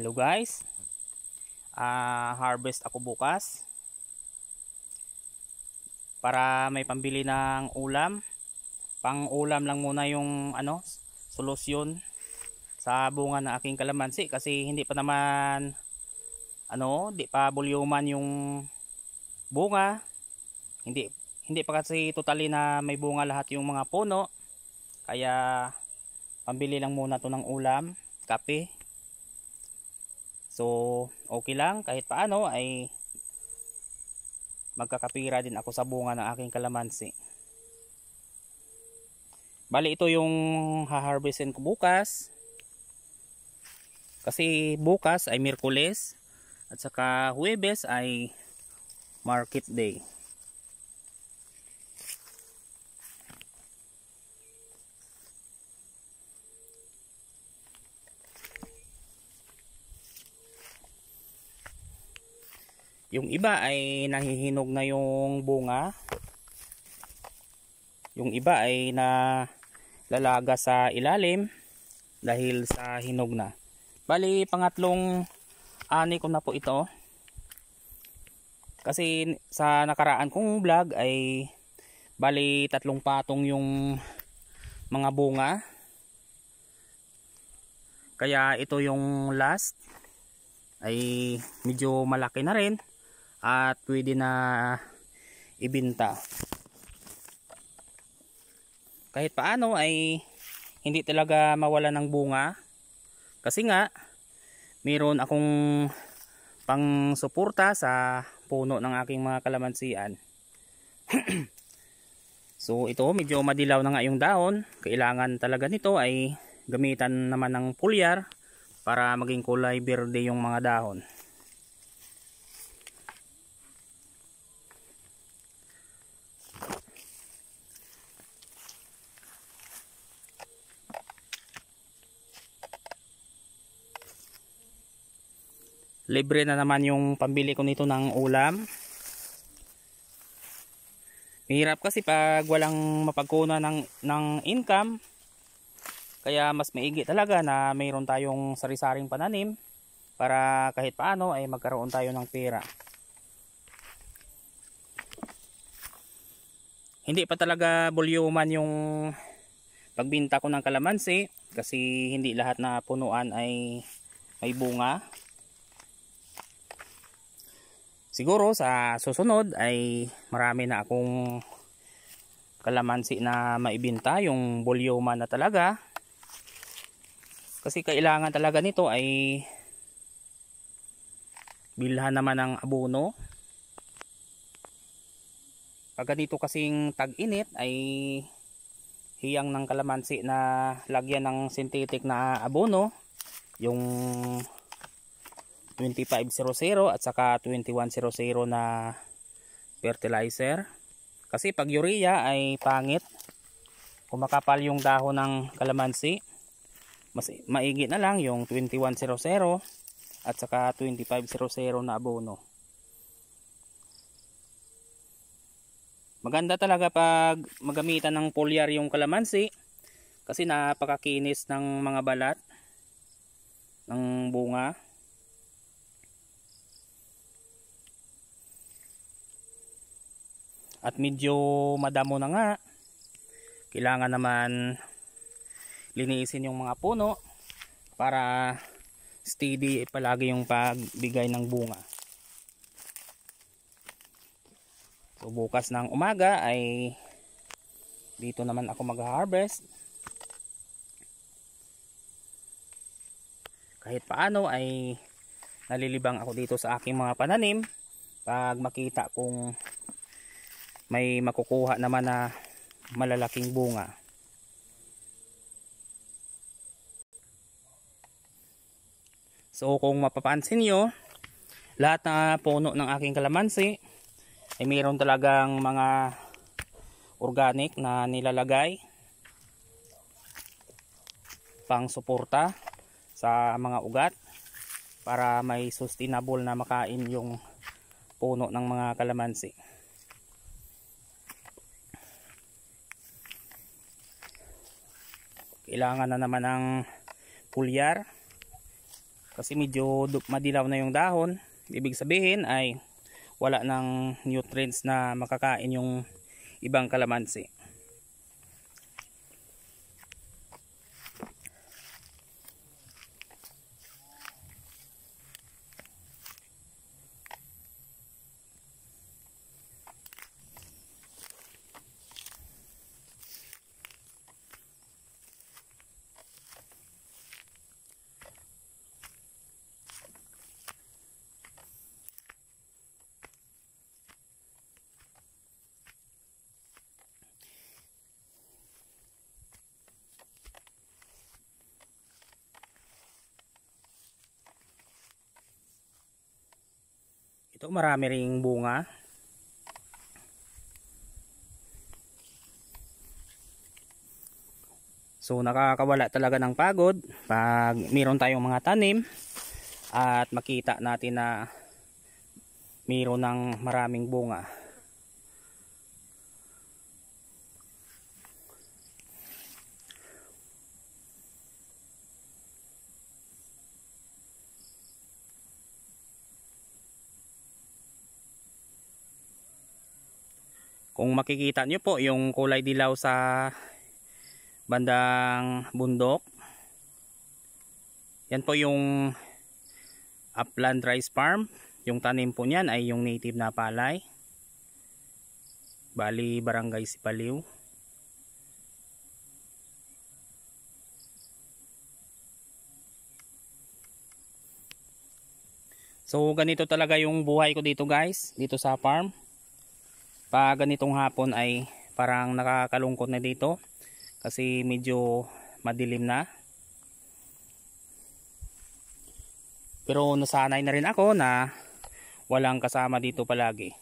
Hello guys, harvest ako bukas para may pambili ng ulam. Pang ulam lang muna yung solusyon sa bunga ng aking kalamansi kasi hindi pa naman di pa bulyuman yung bunga. Hindi pa kasi totally na may bunga lahat yung mga puno. Kaya pambili lang muna to ng ulam, kape. So, okay lang kahit paano ay magkakapira din ako sa bunga ng aking kalamansi. Bali ito yung haharvestin ko bukas. Kasi bukas ay Miyerkules at saka Huwebes ay market day. Yung iba ay nahihinog na yung bunga. Yung iba ay nalalaga sa ilalim dahil sa hinog na. Bali, pangatlong ani ko na po ito. Kasi sa nakaraan kong vlog ay bali 3 patong yung mga bunga. Kaya ito yung last ay medyo malaki na rin. At pwede na ibenta. Kahit paano ay hindi talaga mawala ng bunga. Kasi nga mayroon akong pang suporta sa puno ng aking mga kalamansian. So ito medyo madilaw na nga yung dahon. Kailangan talaga nito ay gamitan naman ng pulyar para maging kulay berde yung mga dahon. Libre na naman yung pambili ko nito ng ulam. Mahirap kasi pag walang mapagkunan ng income. Kaya mas maigi talaga na mayroon tayong sari-saring pananim para kahit paano ay magkaroon tayo ng pera. Hindi pa talaga bulyuman yung pagbinta ko ng kalamansi kasi hindi lahat na punuan ay may bunga. Siguro sa susunod ay marami na akong kalamansi na maibinta, yung bulyuman na talaga. Kasi kailangan talaga nito ay bilhan naman ng abono. Pag ganito kasing tag-init ay hiyang ng kalamansi na lagyan ng synthetic na abono, yung 2500 at saka 2100 na fertilizer. Kasi pag urea ay pangit, kumakapal yung dahon ng kalamansi. Mas maigi na lang yung 2100 at saka 2500 na abono. Maganda talaga pag magamitan ng foliar yung kalamansi kasi napakakinis ng mga balat ng bunga. At medyo madamo na nga. Kailangan naman linisin yung mga puno para steady palagi yung pagbigay ng bunga. So bukas ng umaga ay dito naman ako mag-harvest. Kahit paano ay nalilibang ako dito sa aking mga pananim pag makita kong may makukuha naman na malalaking bunga. So kung mapapansin nyo, lahat na puno ng aking kalamansi ay mayroon talagang mga organic na nilalagay pang suporta sa mga ugat para may sustainable na makain yung puno ng mga kalamansi. Kailangan na naman ng pulyar Kasi medyo madilaw na yung dahon. Ibig sabihin ay wala ng nutrients na makakain yung ibang kalamansi. Ito marami ring bunga. So nakakawala talaga ng pagod pag mayroon tayong mga tanim at makita natin na mayroon ng maraming bunga. Kung makikita nyo po yung kulay dilaw sa bandang bundok, yan po yung Upland Rice Farm. Yung tanim po niyan ay yung native na palay. Bali Barangay Sipaliw. So ganito talaga yung buhay ko dito guys, dito sa farm. Pag ganitong hapon ay parang nakakalungkot na dito kasi medyo madilim na. Pero nasanay na rin ako na walang kasama dito palagi.